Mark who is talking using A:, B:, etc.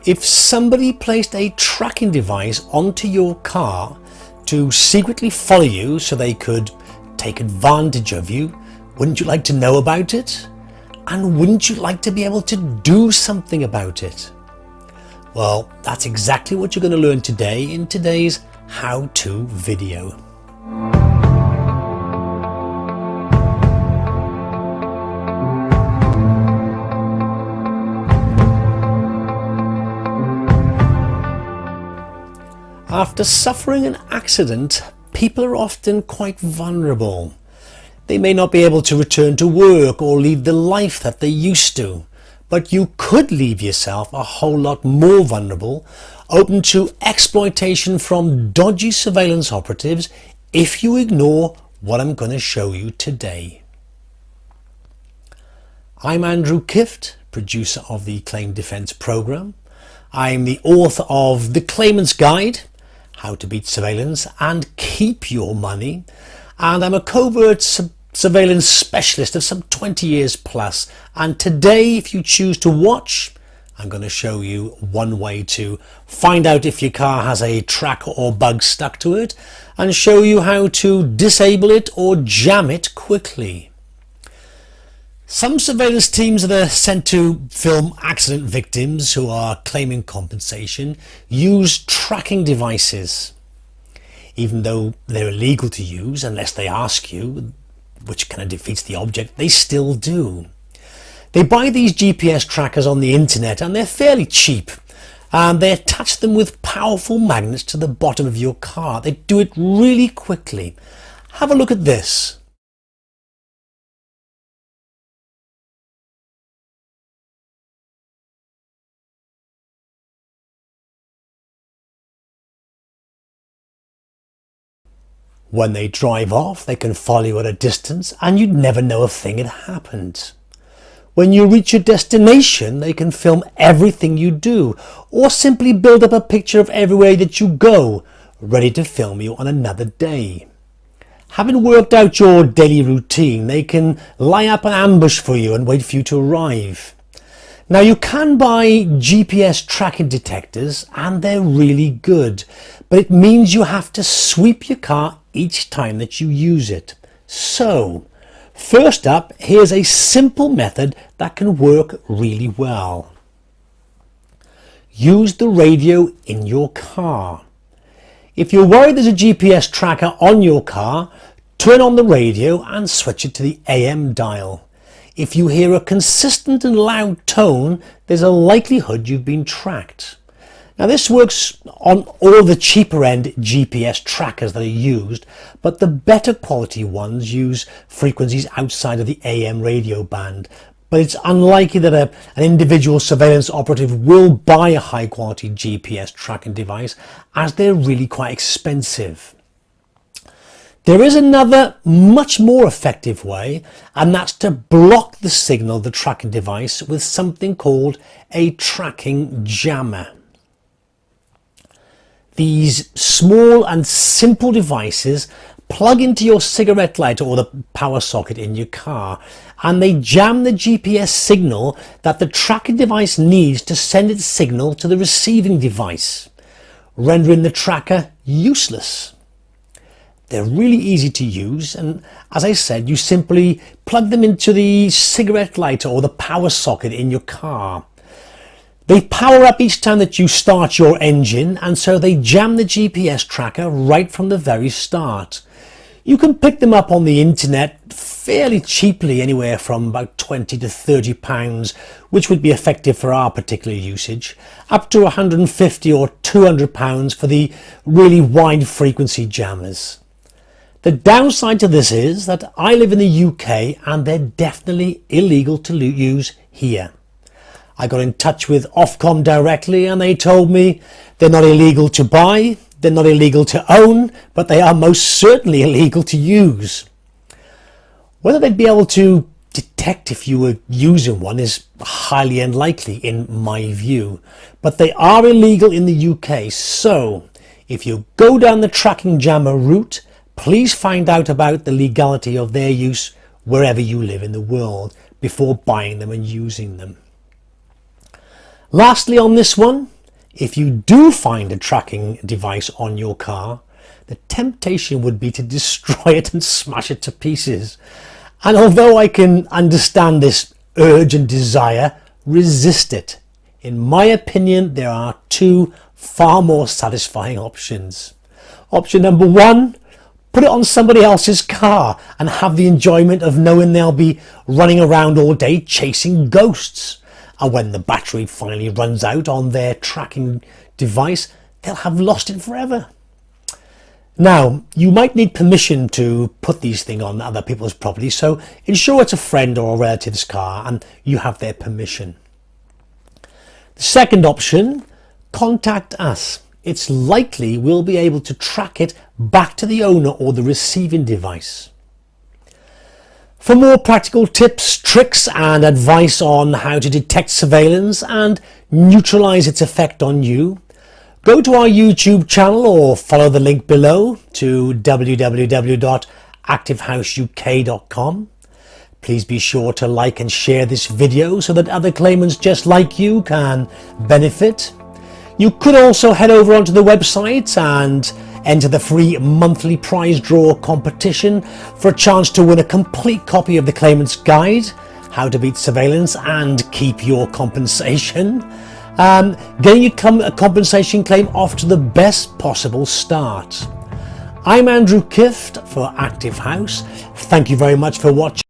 A: If somebody placed a tracking device onto your car to secretly follow you so they could take advantage of you, wouldn't you like to know about it? And wouldn't you like to be able to do something about it? Well, that's exactly what you're going to learn today in today's how-to video. After suffering an accident, people are often quite vulnerable. They may not be able to return to work or lead the life that they used to, but you could leave yourself a whole lot more vulnerable, open to exploitation from dodgy surveillance operatives if you ignore what I'm going to show you today. I'm Andrew Kift, producer of the Claim Defence Programme. I'm the author of The Claimant's Guide, How to Beat Surveillance and Keep Your Money, and I'm a covert surveillance specialist of some 20 years plus. And today, if you choose to watch, I'm going to show you one way to find out if your car has a tracker or bug stuck to it, and show you how to disable it or jam it quickly. Some surveillance teams that are sent to film accident victims who are claiming compensation use tracking devices. Even though they're illegal to use unless they ask you, which kind of defeats the object, they still do. They buy these GPS trackers on the internet and they're fairly cheap. And they attach them with powerful magnets to the bottom of your car. They do it really quickly. Have a look at this. When they drive off, they can follow you at a distance and you'd never know a thing had happened. When you reach your destination, they can film everything you do, or simply build up a picture of everywhere that you go, ready to film you on another day. Having worked out your daily routine, they can lie up an ambush for you and wait for you to arrive. Now, you can buy GPS tracking detectors and they're really good, but it means you have to sweep your car each time that you use it. So, first up, here's a simple method that can work really well. Use the radio in your car. If you're worried there's a GPS tracker on your car, turn on the radio and switch it to the AM dial. If you hear a consistent and loud tone, there's a likelihood you've been tracked. Now, this works on all the cheaper end GPS trackers that are used, but the better quality ones use frequencies outside of the AM radio band. But it's unlikely that an individual surveillance operative will buy a high quality GPS tracking device, as they're really quite expensive. There is another much more effective way, and that's to block the signal of the tracking device with something called a tracking jammer. These small and simple devices plug into your cigarette lighter or the power socket in your car, and they jam the GPS signal that the tracking device needs to send its signal to the receiving device, rendering the tracker useless. They're really easy to use, and as I said, you simply plug them into the cigarette lighter or the power socket in your car. They power up each time that you start your engine, and so they jam the GPS tracker right from the very start. You can pick them up on the internet fairly cheaply, anywhere from about £20 to £30, which would be effective for our particular usage, up to £150 or £200 for the really wide frequency jammers. The downside to this is that I live in the UK and they're definitely illegal to use here. I got in touch with Ofcom directly and they told me they're not illegal to buy, they're not illegal to own, but they are most certainly illegal to use. Whether they'd be able to detect if you were using one is highly unlikely in my view, but they are illegal in the UK. So if you go down the tracking jammer route, please find out about the legality of their use wherever you live in the world before buying them and using them. Lastly on this one, if you do find a tracking device on your car, the temptation would be to destroy it and smash it to pieces. And although I can understand this urge and desire, resist it. In my opinion, there are two far more satisfying options. Option number one, put it on somebody else's car and have the enjoyment of knowing they'll be running around all day chasing ghosts. And when the battery finally runs out on their tracking device, they'll have lost it forever. Now, you might need permission to put these things on other people's property, so ensure it's a friend or a relative's car and you have their permission. The second option, contact us. It's likely we'll be able to track it back to the owner or the receiving device. For more practical tips, tricks and advice on how to detect surveillance and neutralize its effect on you, go to our YouTube channel or follow the link below to www.activehouseuk.com. Please be sure to like and share this video so that other claimants just like you can benefit. You could also head over onto the website and enter the free monthly prize draw competition for a chance to win a complete copy of the Claimant's Guide, How to Beat Surveillance and Keep Your Compensation. Getting your compensation claim off to the best possible start. I'm Andrew Kift for Active House. Thank you very much for watching.